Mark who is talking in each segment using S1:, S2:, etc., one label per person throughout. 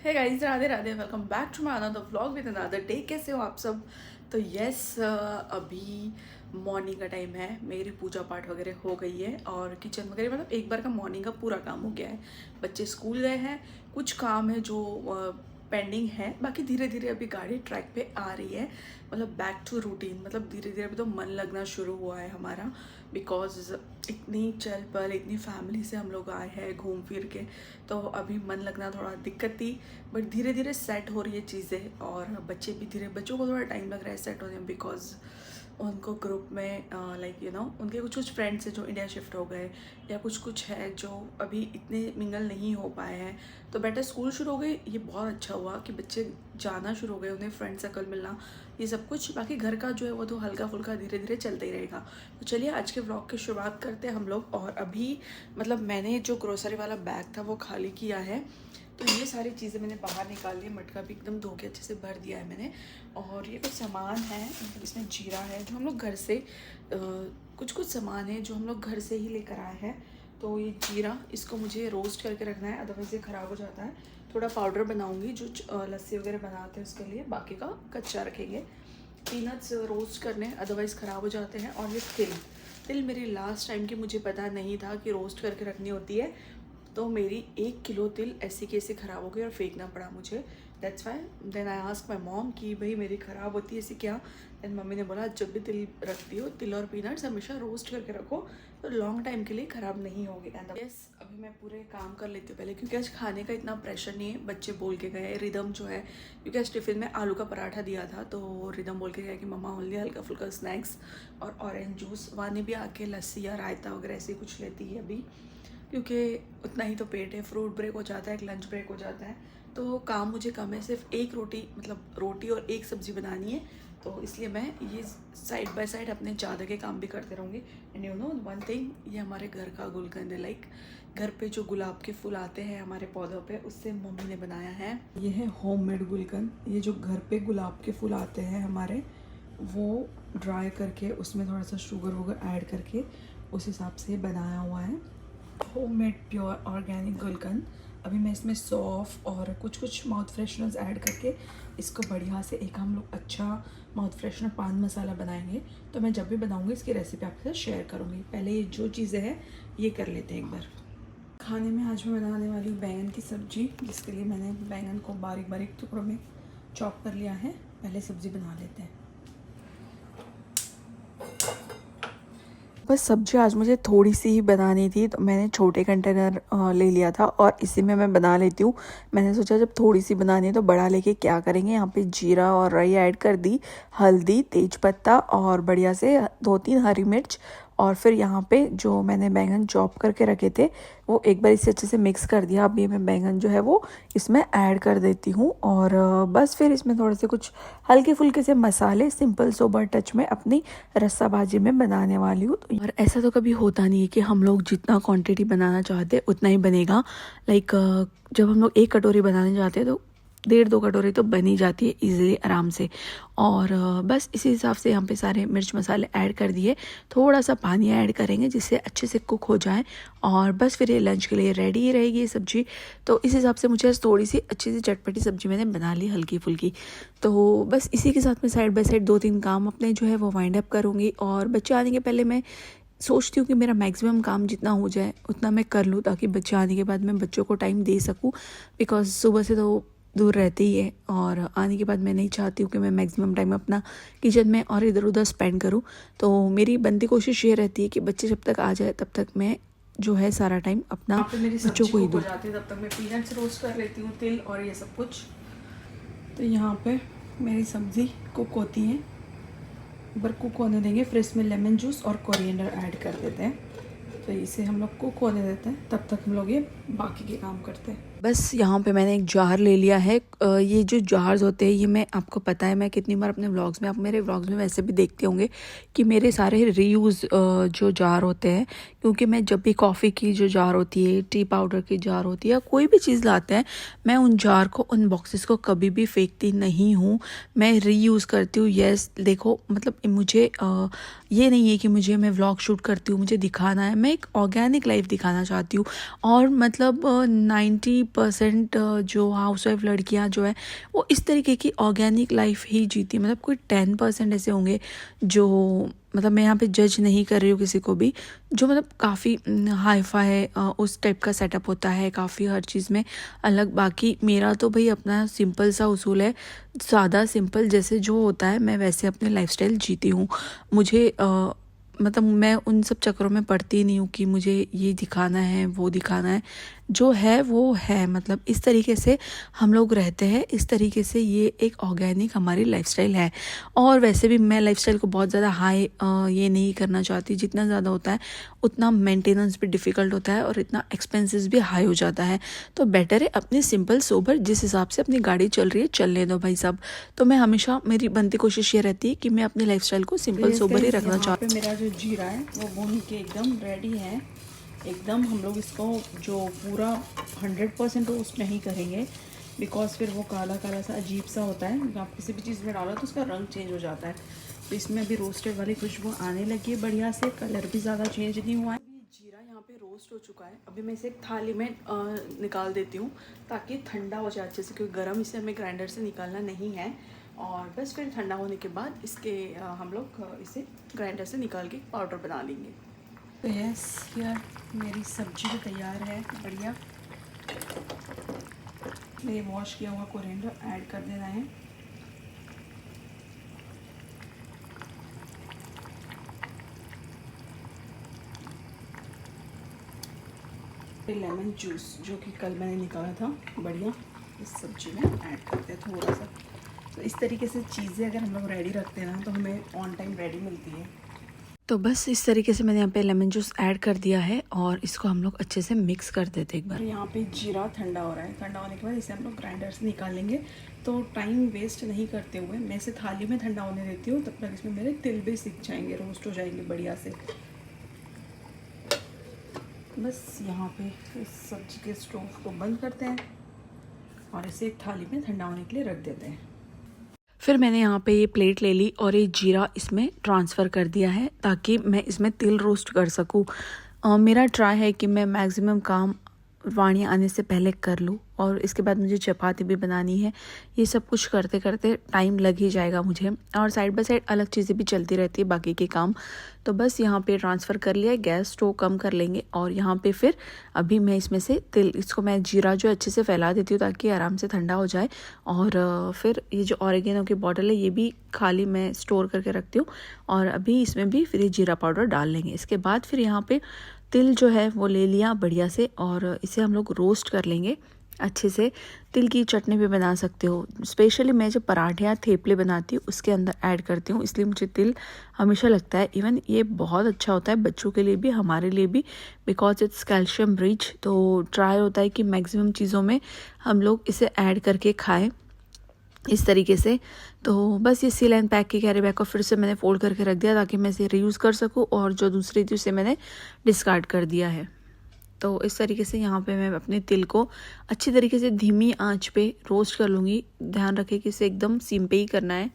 S1: Hey guys, Radhe Radhe. Welcome back to my another vlog with another day. कैसे हो आप सब? तो अभी मॉर्निंग का टाइम है। मेरी पूजा पाठ वगैरह हो गई है और किचन वगैरह मतलब एक बार का मॉर्निंग का पूरा काम हो गया है। बच्चे स्कूल गए हैं, कुछ काम है जो पेंडिंग है, बाकी धीरे धीरे अभी गाड़ी ट्रैक पे आ रही है। मतलब बैक टू रूटीन, मतलब धीरे धीरे अभी तो मन लगना शुरू हुआ है हमारा। बिकॉज इतनी चल पल, इतनी फैमिली से हम लोग आए हैं घूम फिर के, तो अभी मन लगना थोड़ा दिक्कत थी। बट धीरे धीरे सेट हो रही है चीज़ें, और बच्चों को थोड़ा टाइम लग रहा है सेट होने में। बिकॉज उनको ग्रुप में उनके कुछ कुछ फ्रेंड्स हैं जो इंडिया शिफ्ट हो गए, या कुछ कुछ है जो अभी इतने मिंगल नहीं हो पाए हैं। तो बेटर स्कूल शुरू हो गए, ये बहुत अच्छा हुआ कि बच्चे जाना शुरू हो गए, उन्हें फ्रेंड सर्कल मिलना, ये सब कुछ। बाकी घर का जो है वो तो हल्का फुल्का धीरे धीरे चलता ही रहेगा। तो चलिए आज के व्लॉग की शुरुआत करते हैं हम लोग। और अभी मतलब मैंने जो ग्रोसरी वाला बैग था वो खाली किया है, तो ये सारी चीज़ें मैंने बाहर निकाल ली। मटका भी एकदम धो के अच्छे से भर दिया है मैंने। और ये कुछ सामान है, मतलब इसमें जीरा है जो हम लोग घर से कुछ कुछ सामान है जो हम लोग घर से ही लेकर आए हैं। तो ये जीरा, इसको मुझे रोस्ट करके रखना है, अदरवाइज़ ये ख़राब हो जाता है। थोड़ा पाउडर बनाऊंगी जो लस्सी वगैरह बनाते हैं उसके लिए, बाकी का कच्चा रखेंगे। पीनट्स रोस्ट करने, अदरवाइज़ ख़राब हो जाते हैं। और ये तिल मेरी लास्ट टाइम की मुझे पता नहीं था कि रोस्ट करके रखनी होती है, तो मेरी 1 किलो तिल ऐसी कैसे ख़राब हो गई और फेंकना पड़ा मुझे। That's why then I ask my mom कि भाई मेरी ख़राब होती है ऐसे क्या। देन मम्मी ने बोला जब भी तिल रखती हो, तिल और पीनट्स हमेशा रोस्ट करके रखो, तो लॉन्ग टाइम के लिए ख़राब नहीं होगी। एंड यस, अभी मैं पूरे काम कर लेती हूँ पहले, क्योंकि आज खाने का इतना प्रेशर नहीं है। बच्चे बोल के गए, रिदम जो है, क्योंकि आज टिफ़िन में आलू का पराठा दिया था, तो रिदम बोल के गया कि मम्मा ओनली हल्का फुल्का स्नैक्स और ऑरेंज जूस। वानी भी आके लस्सी या रायता वगैरह ऐसे कुछ लेती है अभी, क्योंकि उतना ही तो पेट है। फ्रूट ब्रेक हो जाता है, एक लंच ब्रेक हो जाता है, तो काम मुझे कम है। सिर्फ एक रोटी, मतलब रोटी और एक सब्ज़ी बनानी है, तो इसलिए मैं ये साइड बाय साइड अपने ज़्यादा के काम भी करते रहूँगी। And you know one thing, ये हमारे घर का गुलकंद है। लाइक घर पे जो गुलाब के फूल आते हैं हमारे पौधों पे, उससे मम्मी ने बनाया है। ये है होममेड गुलकंद। ये जो घर पे गुलाब के फूल आते हैं हमारे, वो ड्राई करके उसमें थोड़ा सा शुगर वगर ऐड करके उस हिसाब से बनाया हुआ है होममेड प्योर ऑर्गेनिक गुलकंद। अभी मैं इसमें सौंफ और कुछ कुछ माउथ फ्रेशनर्स ऐड करके इसको बढ़िया से एक हम लोग अच्छा माउथ फ्रेशनर पान मसाला बनाएंगे। तो मैं जब भी बनाऊंगी इसकी रेसिपी आपके साथ शेयर करूंगी। पहले ये जो चीज़ें हैं ये कर लेते हैं एक बार। खाने में आज मैं बनाने वाली हूँ बैंगन की सब्ज़ी, जिसके लिए मैंने बैंगन को बारीक बारीक टुकड़ों में चॉप कर लिया है। पहले सब्ज़ी बना लेते हैं। बस सब्ज़ी आज मुझे थोड़ी सी ही बनानी थी, तो मैंने छोटे कंटेनर ले लिया था और इसी में मैं बना लेती हूँ। मैंने सोचा जब थोड़ी सी बनानी है तो बड़ा लेके क्या करेंगे। यहाँ पे जीरा और राई ऐड कर दी, हल्दी, तेज़पत्ता और बढ़िया से 2-3 हरी मिर्च, और फिर यहाँ पे जो मैंने बैंगन चॉप करके रखे थे वो एक बार इसे अच्छे से मिक्स कर दिया। अब ये मैं बैंगन जो है वो इसमें ऐड कर देती हूँ, और बस फिर इसमें थोड़े से कुछ हल्के फुल्के से मसाले सिंपल सोबर टच में अपनी रस्सा भाजी में बनाने वाली हूँ। और ऐसा तो कभी होता नहीं है कि हम लोग जितना क्वांटिटी बनाना चाहते हैं उतना ही बनेगा। लाइक जब हम लोग 1 कटोरी बनाने जाते हैं तो 1.5-2 कटोरी तो बन ही जाती है इजीली, आराम से। और बस इसी हिसाब से यहाँ पे सारे मिर्च मसाले ऐड कर दिए। थोड़ा सा पानी ऐड करेंगे जिससे अच्छे से कुक हो जाए, और बस फिर ये लंच के लिए रेडी ही रहेगी ये सब्ज़ी। तो इस हिसाब से मुझे थोड़ी सी अच्छी सी चटपटी सब्ज़ी मैंने बना ली, हल्की फुल्की। तो बस इसी के साथ मैं साइड बाय साइड 2-3 काम अपने जो है वो वाइंड अप करूँगी। और बच्चे आने के पहले मैं सोचती हूँ कि मेरा मैक्सिमम काम जितना हो जाए उतना मैं कर लूँ, ताकि बच्चे आने के बाद मैं बच्चों को टाइम दे सकूँ। बिकॉज सुबह से तो दूर रहते ही है, और आने के बाद मैं नहीं चाहती हूँ कि मैं मैक्सिमम टाइम अपना किचन में और इधर उधर स्पेंड करूँ। तो मेरी बनती कोशिश ये रहती है कि बच्चे जब तक आ जाए तब तक मैं जो है सारा टाइम अपना बच्चों को ही दूँ। तब तक मैं पीनट्स रोस्ट कर लेती हूँ, तिल और ये सब कुछ। तो यहाँ पे मेरी सब्ज़ी कुक होती है, पर कुक होने देंगे। फिर इसमें लेमन जूस और कोरिएंडर ऐड कर देते हैं, तो इसे हम लोग कुक होने देते हैं। तब तक हम लोग ये बाकी के काम करते हैं। बस यहाँ पे मैंने एक जार ले लिया है। ये जो जार्स होते हैं, ये मैं आपको पता है मैं कितनी बार अपने व्लॉग्स में, आप मेरे व्लॉग्स में वैसे भी देखते होंगे कि मेरे सारे रीयूज़ जो जार होते हैं, क्योंकि मैं जब भी कॉफ़ी की जो जार होती है, टी पाउडर की जार होती है, या कोई भी चीज़ लाते हैं, मैं उन जार को, उन बॉक्सेस को कभी भी फेंकती नहीं हूँ, मैं रीयूज़ करती हूँ। यस, देखो मतलब मुझे ये नहीं है कि मैं व्लॉग शूट करती हूँ मुझे दिखाना है, मैं एक ऑर्गेनिक लाइफ दिखाना चाहती हूँ। और मतलब 90 90% जो हाउसवाइफ लड़कियां जो है वो इस तरीके की ऑर्गेनिक लाइफ ही जीती, मतलब कोई 10% ऐसे होंगे जो, मतलब मैं यहाँ पे जज नहीं कर रही हूँ किसी को भी, जो मतलब काफ़ी हाई फाई उस टाइप का सेटअप होता है, काफ़ी हर चीज़ में अलग। बाकी मेरा तो भाई अपना सिंपल सा उसूल है, सादा सिंपल जैसे जो होता है मैं वैसे अपने लाइफस्टाइल जीती हूँ। मुझे मतलब मैं उन सब चक्करों में पड़ती नहीं हूँ कि मुझे ये दिखाना है वो दिखाना है, जो है वो है। मतलब इस तरीके से हम लोग रहते हैं, इस तरीके से ये एक ऑर्गेनिक हमारी लाइफस्टाइल है। और वैसे भी मैं लाइफस्टाइल को बहुत ज़्यादा हाई ये नहीं करना चाहती, जितना ज़्यादा होता है उतना मेंटेनेंस भी डिफ़िकल्ट होता है और इतना एक्सपेंसेस भी हाई हो जाता है। तो बेटर है अपनी सिंपल सोबर, जिस हिसाब से अपनी गाड़ी चल रही है चलने दो भाई सब। तो मैं हमेशा, मेरी बनती कोशिश ये रहती है कि मैं अपनी लाइफस्टाइल को सिंपल सोबर ही रखना चाहती हूँ। मेरा जो जीरा है वो भून के एकदम रेडी है, एकदम। हम लोग इसको जो पूरा 100% रोस्ट नहीं करेंगे, बिकॉज फिर वो काला काला सा अजीब सा होता है। आप किसी भी चीज़ में डालो तो उसका रंग चेंज हो जाता है। तो इसमें अभी रोस्टेड वाली खुशबू आने लगी है बढ़िया से, कलर भी ज़्यादा चेंज नहीं हुआ है। जीरा यहाँ पे रोस्ट हो चुका है। अभी मैं इसे एक थाली में निकाल देती हूँ ताकि ठंडा हो जाए अच्छे से, क्योंकि गर्म इसे हमें ग्राइंडर से निकालना नहीं है। और बस फिर ठंडा होने के बाद इसके हम लोग इसे ग्राइंडर से निकाल के पाउडर बना लेंगे। तो यस यार, मेरी सब्जी भी तैयार है बढ़िया। ये वॉश किया हुआ कोरिएंडर ऐड कर देना है। लेमन जूस जो कि कल मैंने निकाला था बढ़िया, इस सब्जी में ऐड करते हैं थोड़ा सा। तो इस तरीके से चीज़ें अगर हम लोग रेडी रखते हैं ना तो हमें ऑन टाइम रेडी मिलती है। तो बस इस तरीके से मैंने यहाँ पे लेमन जूस ऐड कर दिया है और इसको हम लोग अच्छे से मिक्स कर देते हैं एक बार। यहाँ पे जीरा ठंडा हो रहा है, ठंडा होने के बाद इसे हम लोग ग्राइंडर से निकाल लेंगे। तो टाइम वेस्ट नहीं करते हुए मैं इसे थाली में ठंडा होने देती हूँ, तब तक इसमें मेरे तिल भी सीख जाएंगे, रोस्ट हो जाएंगे बढ़िया से। बस यहाँ पे इस सब्जी के स्टोव को बंद करते हैं और इसे एक थाली में ठंडा होने के लिए रख देते हैं। फिर मैंने यहाँ पे ये प्लेट ले ली और ये जीरा इसमें ट्रांसफ़र कर दिया है ताकि मैं इसमें तिल रोस्ट कर सकूँ। मेरा ट्राई है कि मैं मैक्सिमम काम वाणी आने से पहले कर लूँ, और इसके बाद मुझे चपाती भी बनानी है। ये सब कुछ करते करते टाइम लग ही जाएगा मुझे, और साइड बाय साइड अलग चीज़ें भी चलती रहती है बाकी के काम। तो बस यहाँ पे ट्रांसफ़र कर लिया है, गैस स्टोव कम कर लेंगे। और यहाँ पे फिर अभी मैं इसमें से तिल, इसको मैं जीरा जो अच्छे से फैला देती हूँ ताकि आराम से ठंडा हो जाए। और फिर ये जो ऑरिगेनो की बॉटल है ये भी खाली मैं स्टोर करके रखती हूँ, और अभी इसमें भी फिर ये जीरा पाउडर डाल लेंगे। इसके बाद फिर यहाँ पे तिल जो है वो ले लिया बढ़िया से, और इसे हम लोग रोस्ट कर लेंगे अच्छे से। तिल की चटनी भी बना सकते हो, स्पेशली मैं जब पराठे या थेपले बनाती हूँ उसके अंदर ऐड करती हूँ, इसलिए मुझे तिल हमेशा लगता है। इवन ये बहुत अच्छा होता है बच्चों के लिए भी, हमारे लिए भी, बिकॉज इट्स कैल्शियम रिच। तो ट्राई होता है कि मैक्सिमम चीज़ों में हम लोग इसे ऐड करके खाएँ इस तरीके से। तो बस ये सील एंड पैक के कैरी बैग को फिर से मैंने फोल्ड करके रख दिया ताकि मैं इसे रीयूज़ कर सकूं, और जो दूसरी थी उसे मैंने डिस्कार्ड कर दिया है। तो इस तरीके से यहाँ पे मैं अपने तिल को अच्छी तरीके से धीमी आंच पे रोस्ट कर लूँगी। ध्यान रखें कि इसे एकदम सिम पे ही करना है।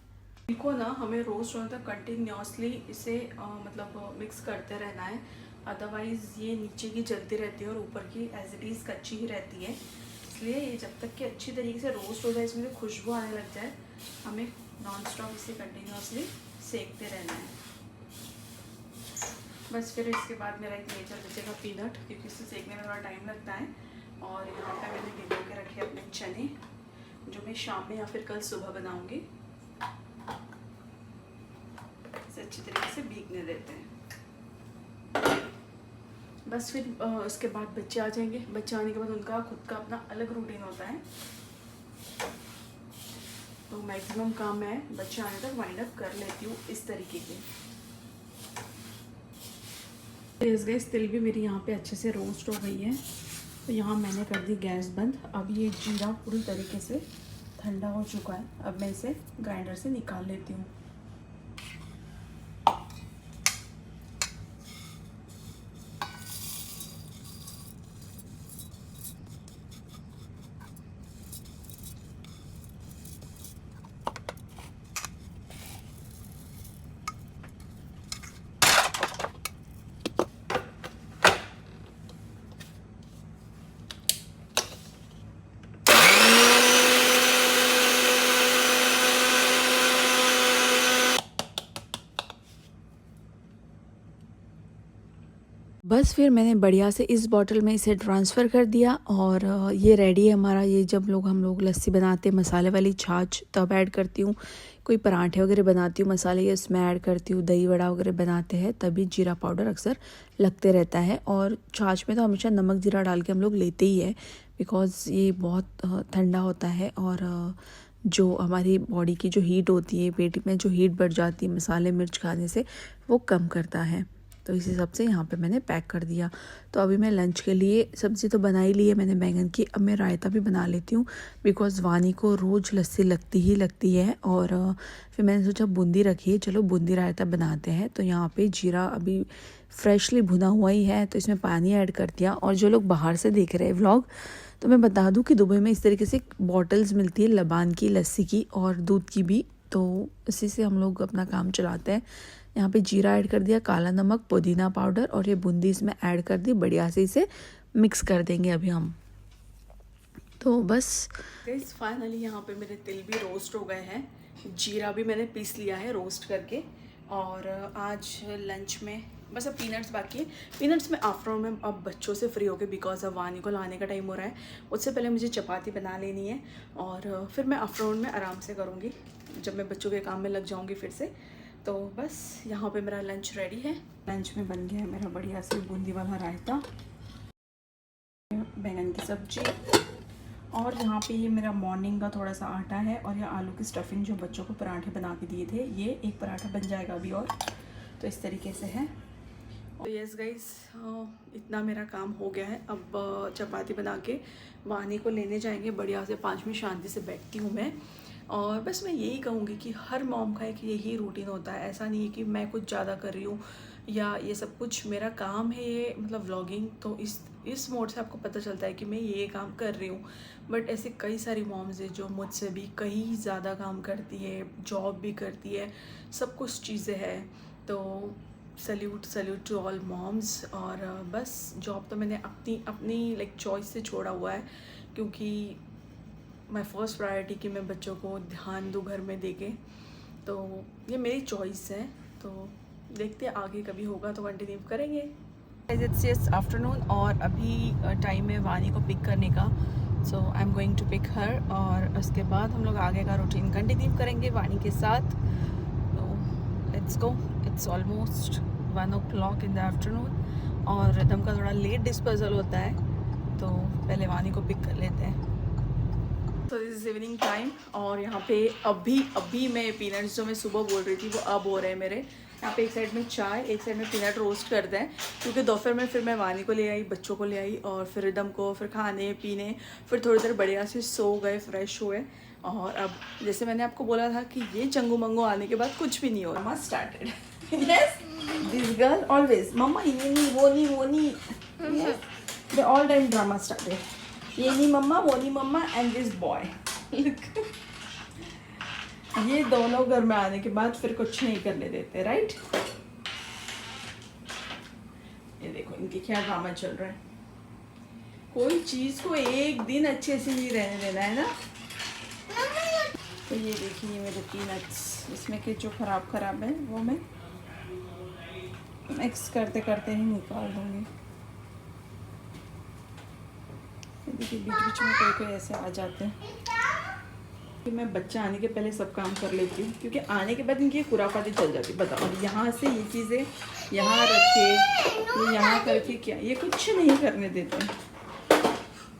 S1: इनको ना हमें रोस्ट होने तक कंटिन्यूसली इसे मतलब मिक्स करते रहना है, अदरवाइज़ ये नीचे की जलती रहती है और ऊपर की एज इट इज़ कच्ची ही रहती है। इसलिए ये जब तक कि अच्छी तरीके से रोस्ट हो जाए, इसमें से खुशबू आने लग जाए, हमें नॉन स्टॉप इसे कंटिन्यूसली सेकते रहना है। बस फिर इसके बाद मेरा एक नेचर बचेगा पीनट, क्योंकि इसे सेकने में थोड़ा टाइम लगता है। और यहाँ पे मैंने भिगो के रखे अपने चने, जो मैं शाम में या फिर कल सुबह बनाऊँगी। इसे अच्छी तरीके से भीगने देते हैं। बस फिर उसके बाद बच्चे आ जाएंगे। बच्चे आने के बाद उनका खुद का अपना अलग रूटीन होता है, तो मैक्सिमम काम मैं बच्चे आने तक वाइंड अप कर लेती हूँ इस तरीके के। गैस तिल भी मेरी यहाँ पे अच्छे से रोस्ट हो गई है, तो यहाँ मैंने कर दी गैस बंद। अब ये जीरा पूरी तरीके से ठंडा हो चुका है, अब मैं इसे ग्राइंडर से निकाल लेती हूँ। बस फिर मैंने बढ़िया से इस बॉटल में इसे ट्रांसफ़र कर दिया और ये रेडी है हमारा। ये जब हम लोग लस्सी बनाते हैं मसाले वाली छाछ तब ऐड करती हूँ, कोई पराठे वगैरह बनाती हूँ मसाले ये उसमें ऐड करती हूँ, दही वड़ा वगैरह बनाते हैं तभी जीरा पाउडर अक्सर लगते रहता है। और छाछ में तो हमेशा नमक जीरा डाल के हम लोग लेते ही है, बिकॉज़ ये बहुत ठंडा होता है और जो हमारी बॉडी की जो हीट होती है, पेट में जो हीट बढ़ जाती है मसाले मिर्च खाने से, वो कम करता है। तो इसी हिसाब से यहाँ पे मैंने पैक कर दिया। तो अभी मैं लंच के लिए सब्ज़ी तो बना ही ली है मैंने बैंगन की, अब मैं रायता भी बना लेती हूँ, बिकॉज़ वानी को रोज़ लस्सी लगती है। और फिर मैंने सोचा बूंदी रखी है, चलो बूंदी रायता बनाते हैं। तो यहाँ पे जीरा अभी फ्रेशली भुना हुआ ही है, तो इसमें पानी ऐड कर दिया। और जो लोग बाहर से देख रहे हैं व्लॉग, तो मैं बता दूँ कि दुबई में इस तरीके से बॉटल्स मिलती है लबान की, लस्सी की और दूध की भी, तो इसी से हम लोग अपना काम चलाते हैं। यहाँ पे जीरा ऐड कर दिया, काला नमक, पुदीना पाउडर और ये बूंदी इसमें ऐड कर दी। बढ़िया से इसे मिक्स कर देंगे अभी हम। तो बस गाइस फाइनली यहाँ पे मेरे तिल भी रोस्ट हो गए हैं, जीरा भी मैंने पीस लिया है रोस्ट करके। और आज लंच में बस अब पीनट्स बाकी है। पीनट्स में आफ्टरनून में अब बच्चों से फ्री हो गए, बिकॉज अब वानी को लाने का टाइम हो रहा है। उससे पहले मुझे चपाती बना लेनी है और फिर मैं आफ्टरनून में आराम से करूँगी जब मैं बच्चों के काम में लग जाऊँगी फिर से। तो बस यहाँ पे मेरा लंच रेडी है। लंच में बन गया है मेरा बढ़िया से बूंदी वाला रायता, बैंगन की सब्जी, और यहाँ पे ये मेरा मॉर्निंग का थोड़ा सा आटा है और ये आलू की स्टफिंग जो बच्चों को पराठे बना के दिए थे, ये एक पराठा बन जाएगा अभी। और तो इस तरीके से है। तो यस गाइस, इतना मेरा काम हो गया है। अब चपाती बना के वानी को लेने जाएंगे, बढ़िया से 5 मिनट शांति से बैठती हूँ मैं। और बस मैं यही कहूँगी कि हर मॉम का एक यही रूटीन होता है। ऐसा नहीं है कि मैं कुछ ज़्यादा कर रही हूँ या ये सब कुछ मेरा काम है, ये मतलब व्लॉगिंग, तो इस मोड से आपको पता चलता है कि मैं ये काम कर रही हूँ। बट ऐसे कई सारी मॉम्स है जो मुझसे भी कहीं ज़्यादा काम करती है, जॉब भी करती है, सब कुछ चीज़ें हैं। तो सल्यूट टू ऑल मॉम्स। और बस जॉब तो मैंने अपनी लाइक चॉइस से छोड़ा हुआ है, क्योंकि माई फर्स्ट प्रायोरिटी कि मैं बच्चों को ध्यान दूँ घर में देके, तो ये मेरी चॉइस है। तो देखते हैं आगे कभी होगा तो कंटिन्यू करेंगे। इट्स जस्ट आफ्टरनून और अभी टाइम है वानी को पिक करने का। So I am going to pick her और उसके बाद हम लोग आगे का रूटीन कंटिन्यू करेंगे वानी के साथ। तो let's go. It's almost 1 o'clock in the afternoon और रिदम का थोड़ा लेट डिस्पोजल होता है, तो पहले वानी को पिक कर लेते हैं। तो दिस इज़ इवनिंग टाइम और यहाँ पे अभी मैं पीनट्स जो मैं सुबह बोल रही थी वो अब हो रहे हैं मेरे। यहाँ पे एक साइड में चाय, एक साइड में पीनट रोस्ट करते हैं, क्योंकि दोपहर में फिर मैं वानी को ले आई, बच्चों को ले आई और फिर रिदम को, फिर खाने पीने, फिर थोड़ी देर बढ़िया से सो गए, फ्रेश हुए। और अब जैसे मैंने आपको बोला था कि ये चंगू मंगू आने के बाद कुछ भी नहीं हो रहा, started. Yes, this girl always mama ये नहीं वो नहीं they all time drama started. ये नहीं मम्मा वो नहीं मम्मा एंड दिस बॉय। ये दोनों घर में आने के बाद फिर कुछ नहीं करने देते, राइट। ये देखो इनके क्या ड्रामा चल रहा है। कोई चीज को एक दिन अच्छे से नहीं रहने देना है ना। तो ये देखिए मेरे पीनट्स, इसमें के जो खराब है वो मैं मिक्स करते करते ही निकाल दूंगी। देखिए बीच में कोई ऐसे आ जाते हैं कि मैं बच्चा आने के पहले सब काम कर लेती हूँ, क्योंकि आने के बाद इनकी खुराफाती चल जाती। बताओ यहाँ से ये चीज़ें यहाँ रखे, ये यहाँ करके क्या, ये कुछ नहीं करने देते।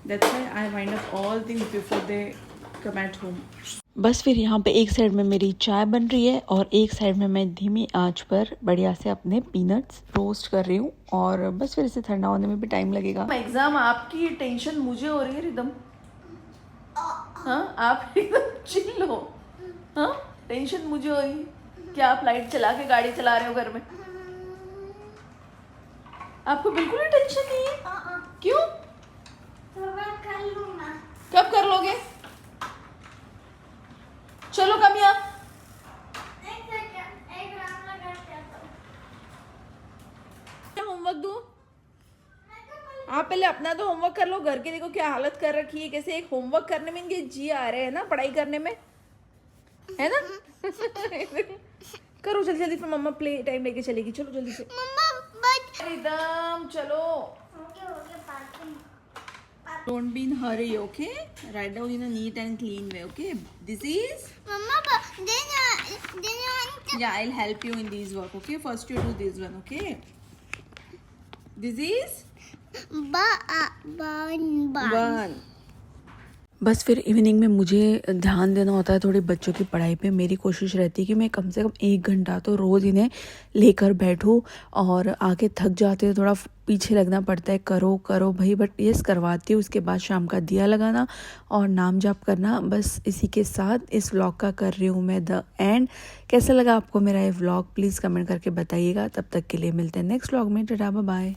S1: That's why I wind up all things before they come at home. बस फिर यहाँ पे एक साइड में मेरी चाय बन रही है और एक साइड में मैं धीमी आंच पर बढ़िया से अपने पीनट्स रोस्ट कर रही हूँ। और बस फिर इसे ठंडा होने में भी टाइम लगेगा। एग्जाम आपकी टेंशन मुझे हो रही है रिदम। हाँ आप एकदम चिल हो। हाँ टेंशन मुझे हो रही है। क्या आप लाइट चला के गाड़ी चला रहे हो घर में? आपको बिल्कुल ही टेंशन नहीं है? क्यों? कब कर लोगे? चलो कम यहाँ। होमवर्क दूँ? आप पहले अपना तो होमवर्क कर लो। घर के देखो क्या हालत कर रखी है, कैसे एक होमवर्क करने में इनके जी आ रहे हैं ना, पढ़ाई करने में, है ना। करो जल्दी जल्दी, फिर मम्मा प्ले टाइम लेके चलेगी। चलो जल्दी से। रिदम चलो. Don't be in hurry, okay? Write down in a neat and clean way, okay? This is.
S2: Mama, but then you
S1: Yeah, I'll help you in these work, okay? First you do this one, okay? This is. One. बस फिर evening में मुझे ध्यान देना होता है थोड़ी बच्चों की पढ़ाई पे. मेरी कोशिश रहती है कि मैं कम से कम 1 घंटा तो रोज़ इन्हें लेकर बैठूं, और आके थक जाते हैं थोड़ा पीछे लगना पड़ता है, करो करो भाई, बट यस करवाती हूँ. उसके बाद शाम का दिया लगाना और नाम जाप करना. बस इसी के साथ इस व्लॉग का कर रही हूँ मैं द एंड. कैसा लगा आपको मेरा ये व्लॉग प्लीज़ कमेंट करके बताइएगा. तब तक के लिए मिलते हैं नेक्स्ट व्लॉग में. Tata bye bye.